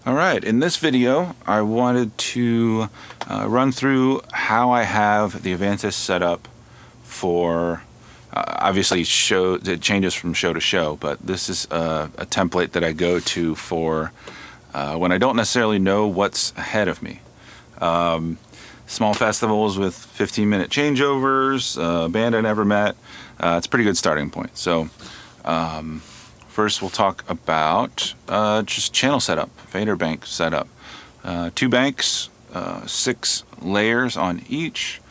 Alright, in this video I wanted to run through how I have the Avantis set up for, obviously it changes from show to show, but this is a template that I go to for when I don't necessarily know what's ahead of me. Small festivals with 15-minute changeovers, a band I never met, it's a pretty good starting point. So first we'll talk about just channel setup, fader bank setup. 2 banks, 6 layers on each.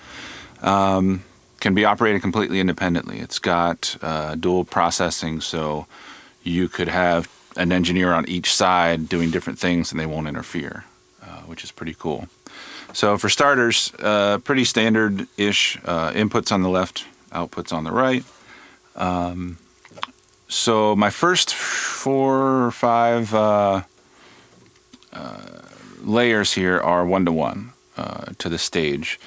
Can be operated completely independently. It's got dual processing, so you could have an engineer on each side doing different things and they won't interfere, which is pretty cool. So for starters, pretty standard-ish, inputs on the left, outputs on the right. So my first 4 or 5 layers here are 1-to-1 to the stage.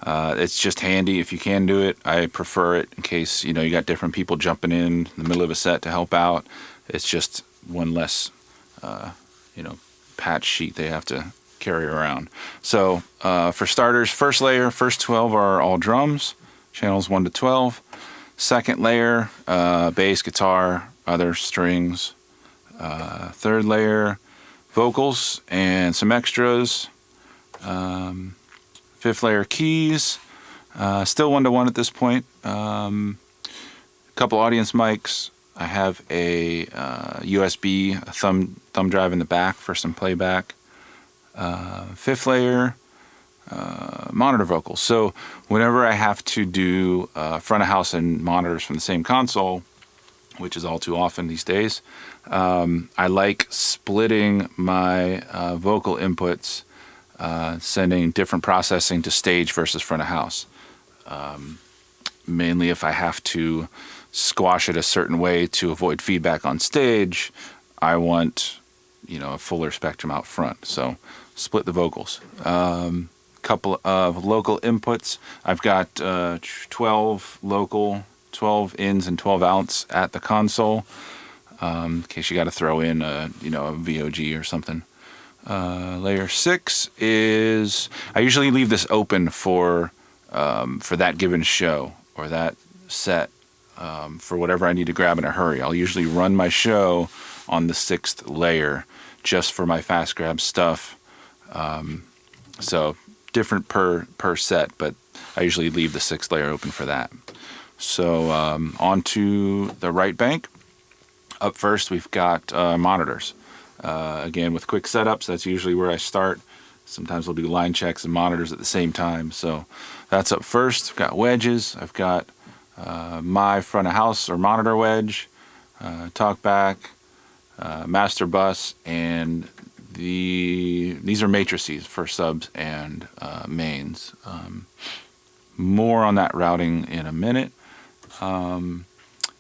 It's just handy if you can do it. I prefer it in case you got different people jumping in the middle of a set to help out. It's just one less patch sheet they have to carry around. So for starters, first layer, first 12 are all drums, channels 1 to 12. Second layer, bass, guitar, other strings. Third layer, vocals and some extras. Fifth layer, keys. Still 1-to-1 at this point. Couple audience mics. I have a USB thumb drive in the back for some playback. Fifth layer, monitor vocals. So whenever I have to do front of house and monitors from the same console, which is all too often these days, I like splitting my vocal inputs, sending different processing to stage versus front of house. Mainly if I have to squash it a certain way to avoid feedback on stage, I want a fuller spectrum out front. So split the vocals. Couple of local inputs. I've got 12 local, 12 ins and 12 outs at the console, in case you got to throw in a VOG or something. Layer 6 is, I usually leave this open for that given show or that set, for whatever I need to grab in a hurry. I'll usually run my show on the 6th layer just for my fast grab stuff. So different per set, but I usually leave the 6th layer open for that. So onto the right bank. Up first we've got monitors. Again, with quick setups, that's usually where I start. Sometimes we'll do line checks and monitors at the same time. So that's up first. I've got wedges. I've got my front of house or monitor wedge, talkback, master bus, and these are matrices for subs and mains. More on that routing in a minute.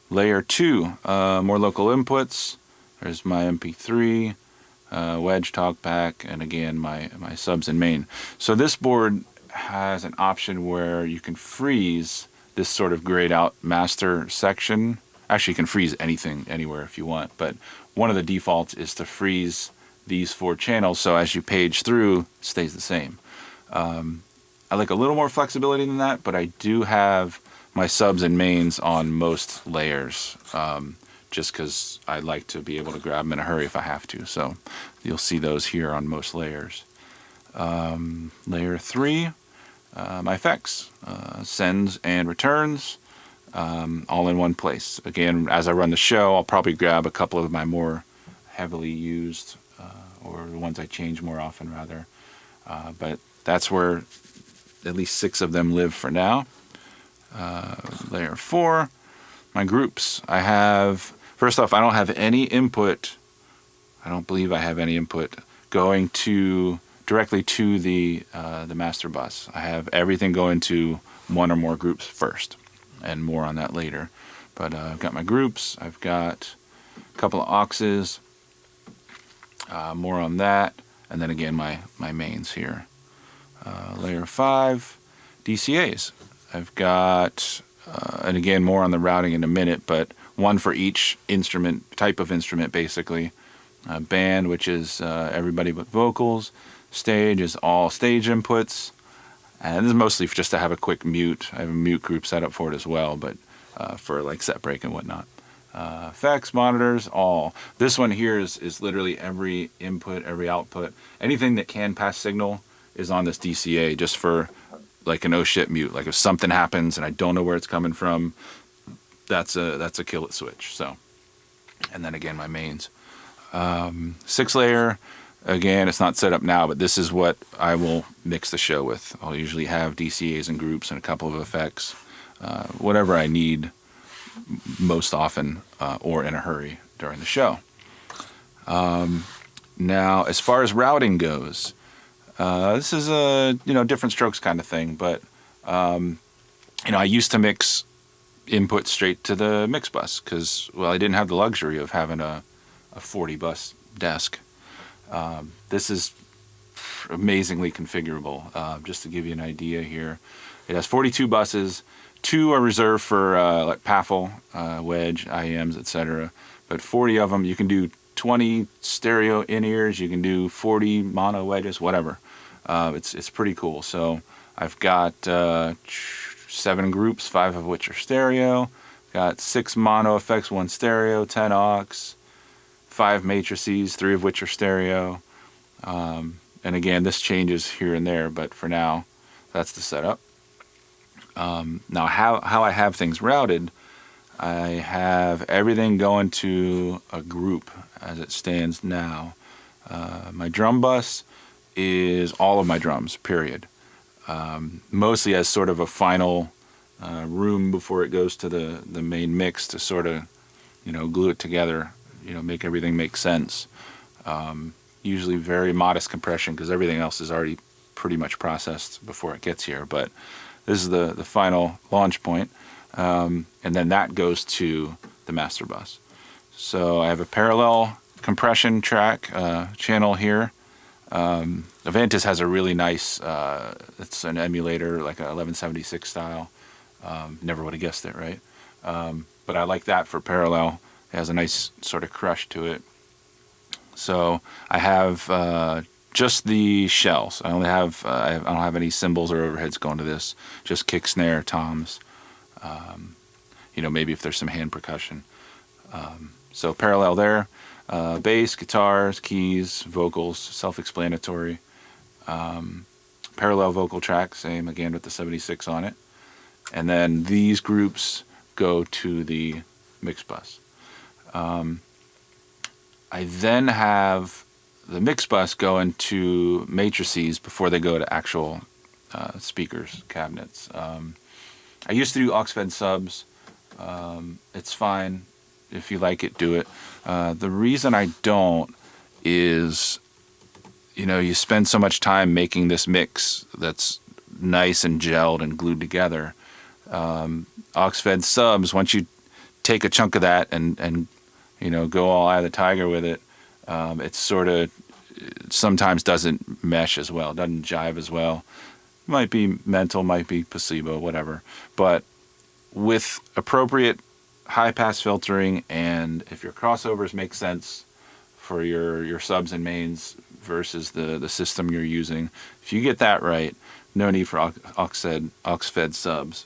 Layer 2, more local inputs. There's my MP3, wedge, talkback, and again my subs and main. So this board has an option where you can freeze this sort of grayed out master section. Actually, you can freeze anything anywhere if you want, but one of the defaults is to freeze these 4 channels, so as you page through, it stays the same. I like a little more flexibility than that, but I do have my subs and mains on most layers, just because I like to be able to grab them in a hurry if I have to. So you'll see those here on most layers. Layer 3, my effects, sends and returns, all in one place. Again, as I run the show, I'll probably grab a couple of my more heavily used, or the ones I change more often rather. But that's where at least 6 of them live for now. Layer 4, my groups. I have, first off, I don't have any input. I don't believe I have any input going directly to the master bus. I have everything going to one or more groups first, and more on that later. But I've got my groups. I've got a couple of auxes. More on that, and then again my mains here. Layer 5, DCAs. I've got, and again more on the routing in a minute, but one for each instrument, type of instrument basically. Band, which is everybody but vocals. Stage is all stage inputs. And this is mostly just to have a quick mute. I have a mute group set up for it as well, but for like set break and whatnot. Effects, monitors, all. This one here is literally every input, every output. Anything that can pass signal is on this DCA just for like an oh shit mute. Like if something happens and I don't know where it's coming from, that's a kill it switch. So, and then again, my mains. 6-layer, again, it's not set up now, but this is what I will mix the show with. I'll usually have DCAs and groups and a couple of effects, whatever I need most often or in a hurry during the show. Now, as far as routing goes, this is a different strokes kind of thing, but I used to mix input straight to the mix bus because, well, I didn't have the luxury of having a 40 bus desk. This is amazingly configurable. Just to give you an idea here, it has 42 buses. 2 are reserved for like PAFL, wedge, IEMs, etc. But 40 of them, you can do 20 stereo in-ears, you can do 40 mono wedges, whatever. It's pretty cool. So I've got 7 groups, 5 of which are stereo. Got 6 mono effects, 1 stereo, 10 aux, 5 matrices, 3 of which are stereo. And again, this changes here and there, but for now, that's the setup. Now, how I have things routed, I have everything going to a group as it stands now. My drum bus is all of my drums, period. Mostly as sort of a final room before it goes to the main mix to sort of, glue it together, make everything make sense. Usually very modest compression because everything else is already pretty much processed before it gets here. But this is the final launch point. And then that goes to the master bus. So I have a parallel compression track channel here. Avantis has a really nice, it's an emulator, like a 1176 style. Never would have guessed it, right? But I like that for parallel. It has a nice sort of crush to it. So I have just the shells. I only have I don't have any cymbals or overheads going to this. Just kick, snare, toms. Maybe if there's some hand percussion. So parallel there. Bass, guitars, keys, vocals, self-explanatory. Parallel vocal track, same again with the 76 on it. And then these groups go to the mix bus. I then have the mix bus go into matrices before they go to actual speakers, cabinets. I used to do aux-fed subs. It's fine. If you like it, do it. The reason I don't is, you spend so much time making this mix that's nice and gelled and glued together. Aux-fed subs, once you take a chunk of that and go all eye of the tiger with it, it sort of sometimes doesn't mesh as well, doesn't jive as well. Might be mental, might be placebo, whatever. But with appropriate high-pass filtering, and if your crossovers make sense for your subs and mains versus the system you're using, if you get that right, no need for aux-fed subs.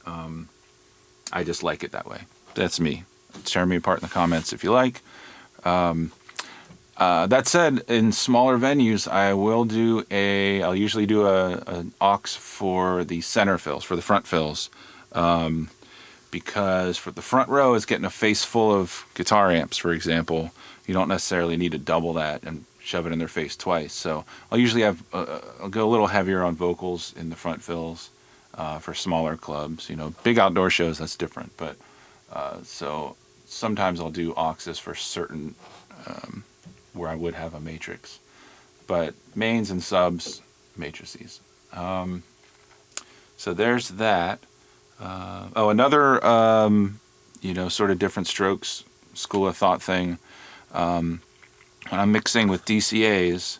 I just like it that way. That's me. Tear me apart in the comments if you like. That said, in smaller venues, I'll usually do an aux for the center fills, for the front fills. Because for the front row is getting a face full of guitar amps, for example. You don't necessarily need to double that and shove it in their face twice. So I'll usually I'll go a little heavier on vocals in the front fills for smaller clubs. Big outdoor shows, that's different. But so sometimes I'll do auxes for certain where I would have a matrix. But mains and subs, matrices. So there's that. Another, sort of different strokes, school of thought thing. When I'm mixing with DCAs,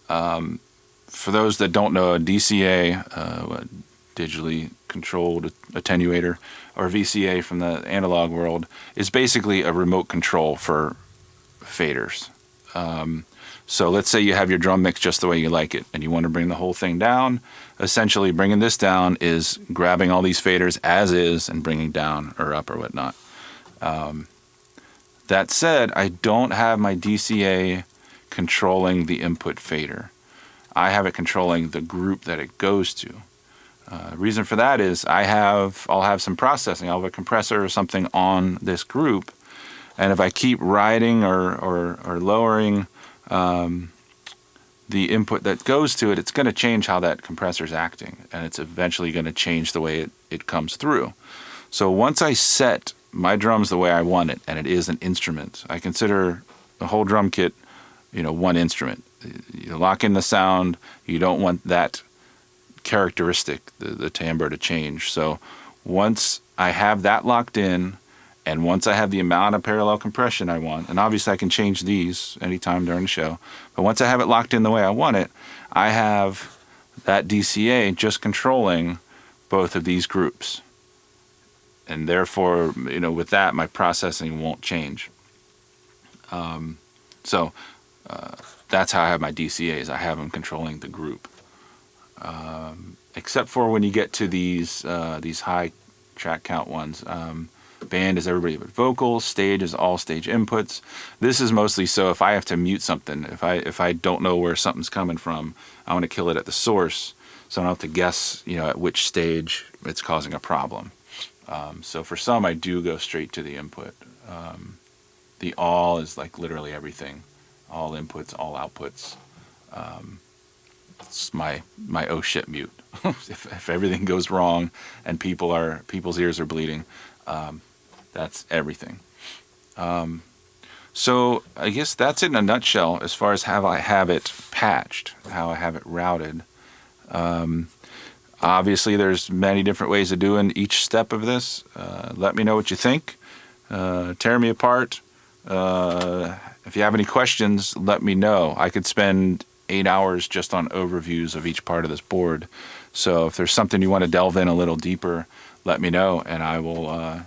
for those that don't know, a DCA, digitally controlled attenuator, or VCA from the analog world, is basically a remote control for faders. So let's say you have your drum mix just the way you like it, and you want to bring the whole thing down. Essentially, bringing this down is grabbing all these faders as is and bringing down or up or whatnot. That said, I don't have my DCA controlling the input fader. I have it controlling the group that it goes to. The reason for that is I'll have some processing. I'll have a compressor or something on this group, and if I keep riding or lowering the input that goes to it, it's going to change how that compressor is acting, and it's eventually going to change the way it comes through. So once I set my drums the way I want it, and it is an instrument, I consider the whole drum kit, one instrument. You lock in the sound. You don't want that characteristic, the timbre, to change. So once I have that locked in, and once I have the amount of parallel compression I want, and obviously I can change these anytime during the show, but once I have it locked in the way I want it, I have that DCA just controlling both of these groups. And therefore, with that, my processing won't change. So that's how I have my DCAs. I have them controlling the group. Except for when you get to these high track count ones. Band is everybody but vocals. Stage is all stage inputs. This is mostly so if I have to mute something, if I don't know where something's coming from, I want to kill it at the source, so I don't have to guess, at which stage it's causing a problem. So for some, I do go straight to the input. The all is like literally everything, all inputs, all outputs. It's my oh shit mute. if everything goes wrong and people's ears are bleeding. That's everything. So I guess that's it in a nutshell as far as how I have it patched, how I have it routed. Obviously, there's many different ways of doing each step of this. Let me know what you think. Tear me apart. If you have any questions, let me know. I could spend 8 hours just on overviews of each part of this board. So if there's something you want to delve in a little deeper, let me know, and I will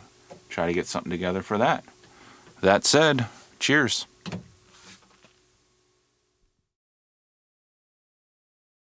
try to get something together for that. That said, cheers.